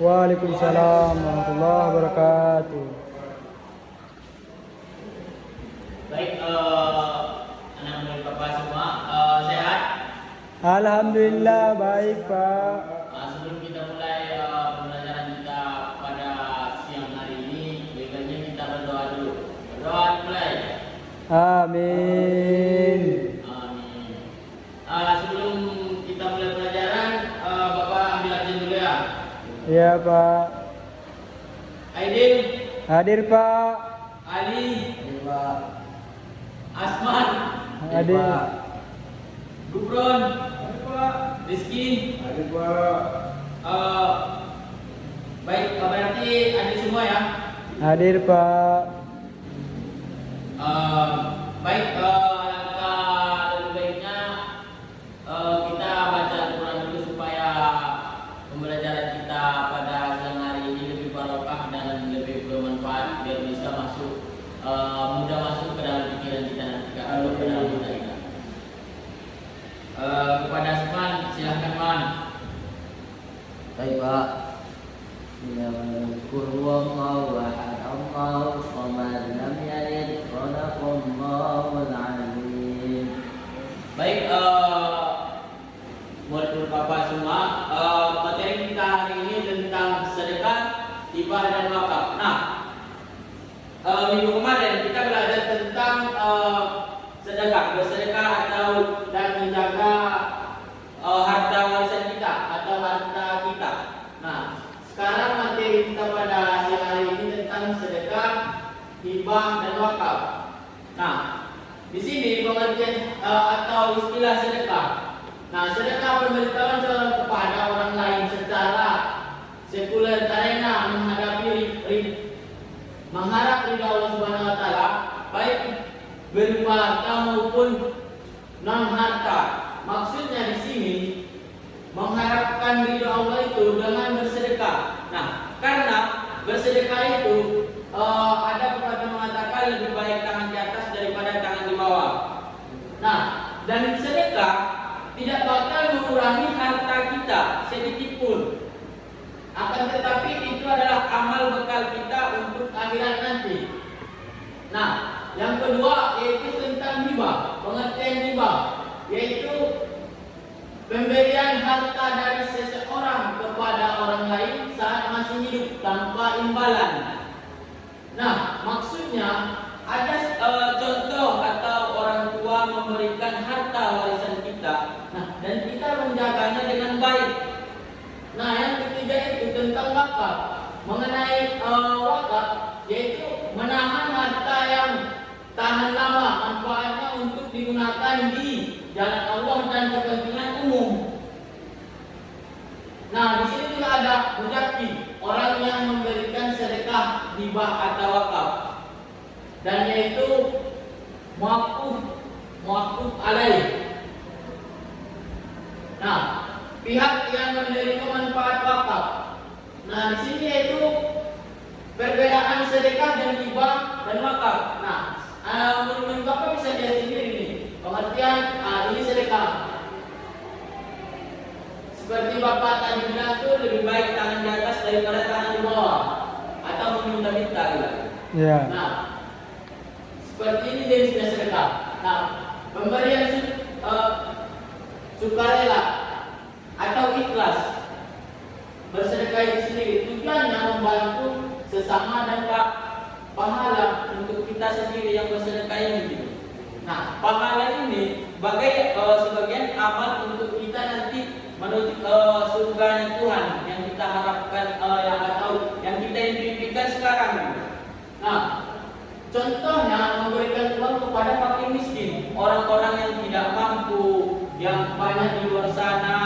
Waalaikumsalam warahmatullahi wabarakatuh. Baik, anak murid Bapak semua sehat? Alhamdulillah baik Pak. Sebelum kita mulai pembelajaran kita pada siang hari ini, baiknya kita berdoa dulu. Berdoa mulai. Amin. Amin. Sebelum kita mulai pelajaran, Bapak ambil absen dulu ya. Iya Pak. Aidil, Hadir Pak. Ali, Asman, Hadir. Gufron, Rizky. Baik, berarti ada semua ya. Hadir Pak. Baik, langkah lebih baiknya kita baca Al-Quran dulu supaya pembelajaran kita pada siang hari ini lebih barokah dan lebih bermanfaat biar bisa masuk mudah masuk ke dalam pikiran kita nanti kalau ke dalam otak kita. Kepada Asman, silahkan Man. Baik Pak. Bismillahirrahmanirrahim. Allahu samad lam yalid wa lam yulad. Baik, murid Bapak semua, materi kita hari ini tentang sedekah, hibah dan wakaf. Nah, minggu kemarin kita belajar tentang sedekah, bersedekah atau dan menjaga harta warisan kita atau harta kita. Nah, sekarang materi kita pada siang hari ini tentang sedekah, hibah dan wakaf. Nah, di sini pengertian atau istilah sedekah. Nah, sedekah pemberitahuan seorang kepada orang lain secara sekuler karena mengharap ridha Allah Subhanahu wa taala, baik berupa harta maupun non harta. Maksudnya di sini mengharapkan ridha Allah itu dengan bersedekah. Nah, karena bersedekah itu ada pepatah mengatakan lebih baik tangan di atas daripada tangan di bawah. Nah, dan sedekah tidak bakal mengurangi harta kita sedikit pun. Akan tetapi itu adalah amal bekal kita untuk akhirat nanti. Nah, yang kedua yaitu tentang hibah. Pengertian hibah yaitu pemberian harta dari seseorang kepada orang lain saat masih hidup tanpa imbalan. Nah, maksudnya ada contoh atau orang tua memberikan harta warisan kita, nah, dan kita menjaganya dengan baik. Nah, yang ketiga itu tentang wakaf. Mengenai wakaf, yaitu menahan harta yang tahan lama manfaatnya untuk digunakan di jalan Allah dan kepentingan umum. Nah, di sini juga ada mujaki, orang yang memberikan sedekah, hibah atau wakaf, dan yaitu muaquf alaih. Nah, pihak yang menerima manfaat wakaf. Nah, di sini yaitu perbedaan sedekah dan hibah dan wakaf. Nah, menurut Bapak bisa lihat sendiri nih pengertian ini sedekah. Seperti Bapak tadi bilang tuh lebih baik tangan di atas daripada tangan di bawah atau meminta-minta gitu. Ya. Nah, seperti ini jenisnya sedekah. Nah, pemberian sukarela atau ikhlas. Bersedekah itu sendiri tujuannya membantu sesama dan pahala untuk kita sendiri yang bersedekah ini. Nah, pahala ini sebagian amal untuk kita nanti menuju surga Tuhan yang kita harapkan yang kita impikan sekarang. Nah, contohnya memberikan uang kepada fakir miskin, orang-orang yang tidak mampu, yang banyak di luar sana,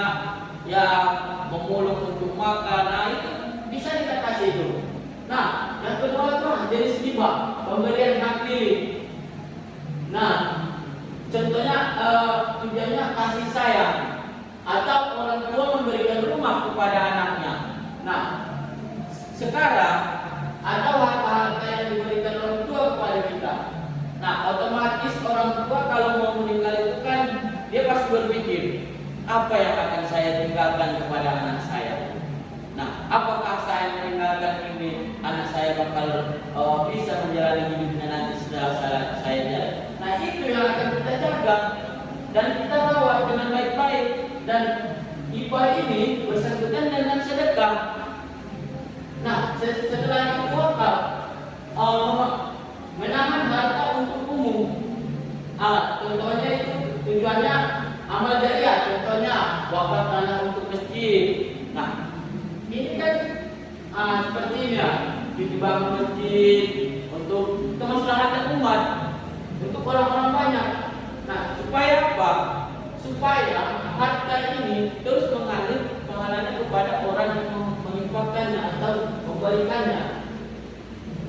yang memulung untuk makan. Nah, itu bisa kita kasih itu. Nah, yang kedua itu jenis hibah, pemberian hak pilih. Nah, contohnya tujuannya kasih sayang atau orang tua memberikan rumah kepada anaknya. Nah, sekarang ada harta-harta yang diberikan orang tua kepada kita. Nah, otomatis orang tua kalau mau meninggal itu kan dia pasti berpikir, apa yang akan saya tinggalkan kepada anak saya? Nah, apakah bakal bisa menjalani hidupnya nanti setelah saya jalan. Nah itu yang akan kita jaga dan kita rawat dengan baik-baik. Dan hibah ini bersangkutan dengan sedekah. Nah setelah itu wakaf, menahan harta untuk umum. Contohnya itu tujuannya amal jariah, contohnya wakaf tanah untuk masjid. Nah ini kan seperti ini ya, dibangun masjid untuk kemaslahatan umat, untuk orang-orang banyak. Nah supaya apa? Supaya harta ini terus mengalir kepada orang yang menginfakkannya atau memberikannya.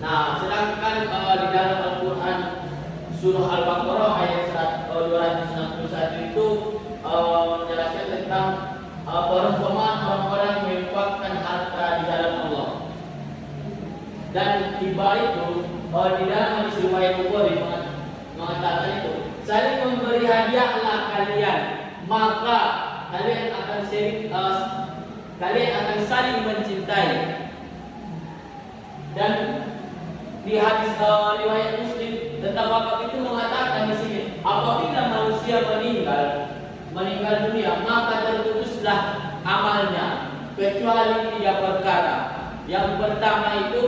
Nah sedangkan di dalam Al-Quran surah Al-Baqarah ayat 261 itu menjelaskan tentang perumpamaan orang-orang yang menginfakkan harta di dalam Allah. Dan hibah itu di dalam hadis riwayat Bukhari mengatakan itu, saling memberi hadiahlah kalian, maka kalian akan saling mencintai. Dan di hadis riwayat Muslim tentang wakaf itu mengatakan di sini, apabila manusia meninggal dunia, maka terputuslah amalnya kecuali 3 perkara. Yang pertama itu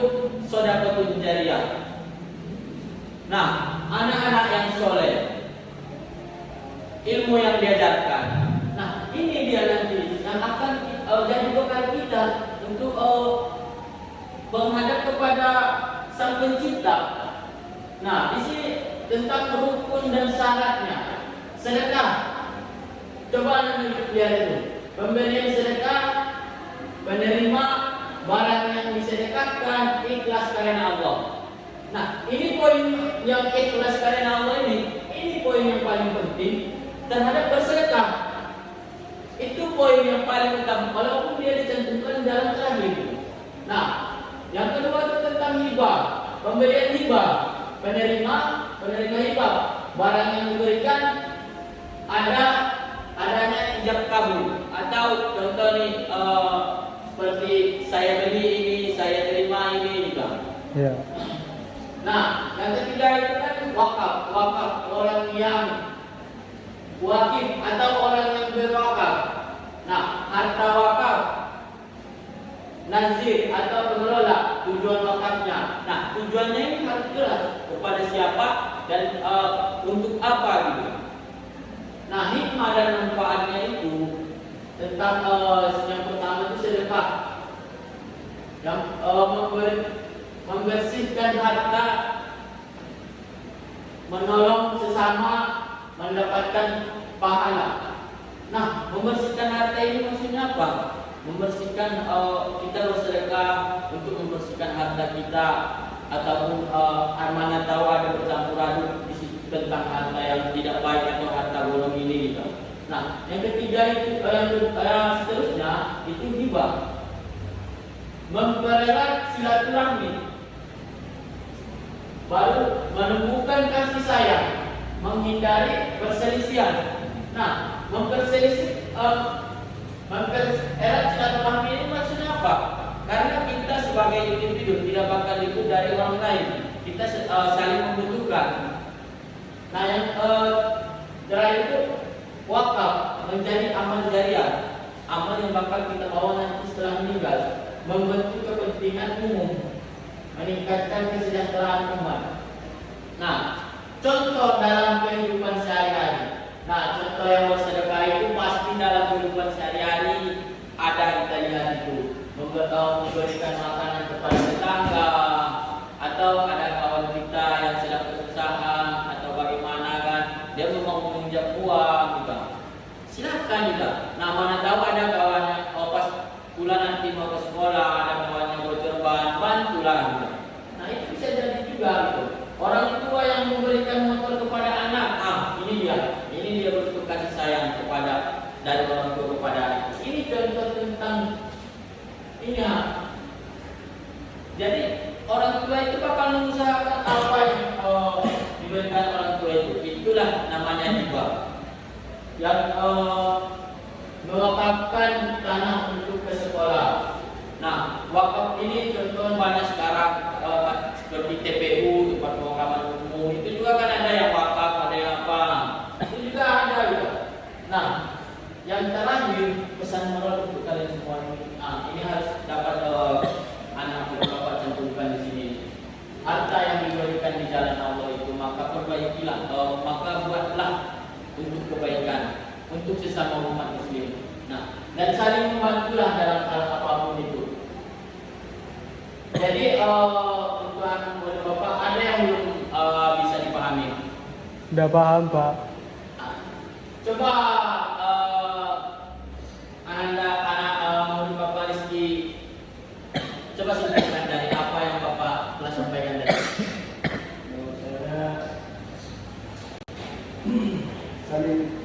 sedekah jariyah. Nah, anak-anak yang soleh, ilmu yang diajarkan. Nah, ini dia nanti yang akan jadi bekal kita untuk menghadap kepada Sang Pencipta. Nah, di sini tentang rukun dan syaratnya. Sedekah. Coba anda lihat dulu. Pemberian sedekah, penerima barang yang disedekahkan ikhlas karena Allah. Nah, ini poin yang ikhlas karena Allah ini poin yang paling penting terhadap bersedekah. Itu poin yang paling utama walaupun dia dicantumkan dalam terakhir. Nah, yang kedua itu tentang hibah, pemberian hibah, penerima hibah, barang yang diberikan adanya ijab kabul atau contoh nih seperti saya beli ini, saya terima ini juga. Ya. Nah, yang ketiga itu kan wakaf orang yang wakif atau orang yang berwakaf. Nah, harta wakaf, nazir atau pengelola, tujuan wakafnya. Nah, tujuannya ini harus jelas kepada siapa dan untuk apa gitu. Nah, hikmah dan manfaatnya itu tentang yang pertama itu sedekah, yang membersihkan harta, menolong sesama, mendapatkan pahala. Nah, membersihkan harta ini maksudnya apa? Membersihkan kita bersedekah untuk membersihkan harta kita, ataupun mana tahu ada bercampur aduk di situ tentang harta yang tidak baik atau harta bolong ini gitu. Nah, yang ketiga itu yang seterusnya itu hibah, mempererat silaturahmi, baru menumbuhkan kasih sayang, menghindari perselisihan. Nah, mempererat silaturahmi ini maksudnya apa? Karena kita sebagai individu tidak bakal ikut dari orang lain, kita saling membutuhkan. Nah, yang terakhir itu wakaf menjadi amal jariah, amal yang bakal kita bawa nanti setelah meninggal, membentuk kepentingan umum, meningkatkan kesejahteraan umat. Nah, contoh dalam kehidupan sehari-hari. Nah, contoh yang bersedekah itu pasti dalam kehidupan sehari-hari ada kita lihat itu memberikan makanan kepada tetangga, atau ada kawan kita yang sedang kesusahan atau bagaimana kan, dia mau meminjam uang juga. Silakan juga. Nah, mana tahu ada kawannya pas bulan nanti mau ke sekolah, ada kawannya bocor bahan, bantulah gitu. Nah, itu bisa jadi juga gitu. Orang tua yang memberikan motor kepada anak, ini dia bentuk kasih sayang kepada dari orang tua kepada anak. Ini contoh tentang ini ya. Jadi orang tua itu bakal mengusahakan apa yang diberikan orang tua itu. Itulah namanya hibah. Yang mewakafkan tanah untuk ke sekolah. Nah, wakaf ini contoh banyak sekarang ini harus dapat anak Bapak cantumkan di sini. Harta yang diberikan di jalan Allah itu maka perbaikilah, maka buatlah untuk kebaikan untuk sesama umat muslim. Nah, dan saling membantulah dalam hal apapun itu. Jadi tuan murid Bapak ada yang belum bisa dipahami. Udah paham, Pak. Nah, coba anak murid Bapak Rizky coba simpulkan dari apa yang Bapak telah sampaikan tadi. Menurut saya saling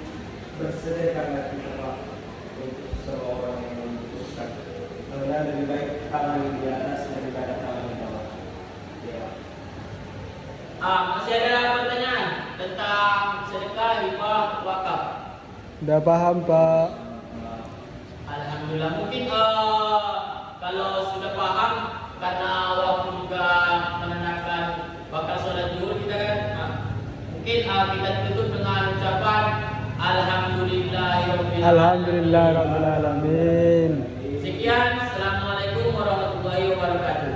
bersedekah kita, Pak, untuk seorang yang membutuhkan. Karena lebih baik tangan yang di atas daripada tangan yang di bawah. Ya. Masih ada pertanyaan tentang sedekah, hibah, wakaf? Udah paham, Pak. Alhamdulillah. Mungkin kalau sudah paham karena waktu juga menandakan bakal sholat zuhur kita kan. Mungkin kita tutup dengan ucapan Alhamdulillahirabbil alamin. Sekian, assalamualaikum warahmatullahi wabarakatuh.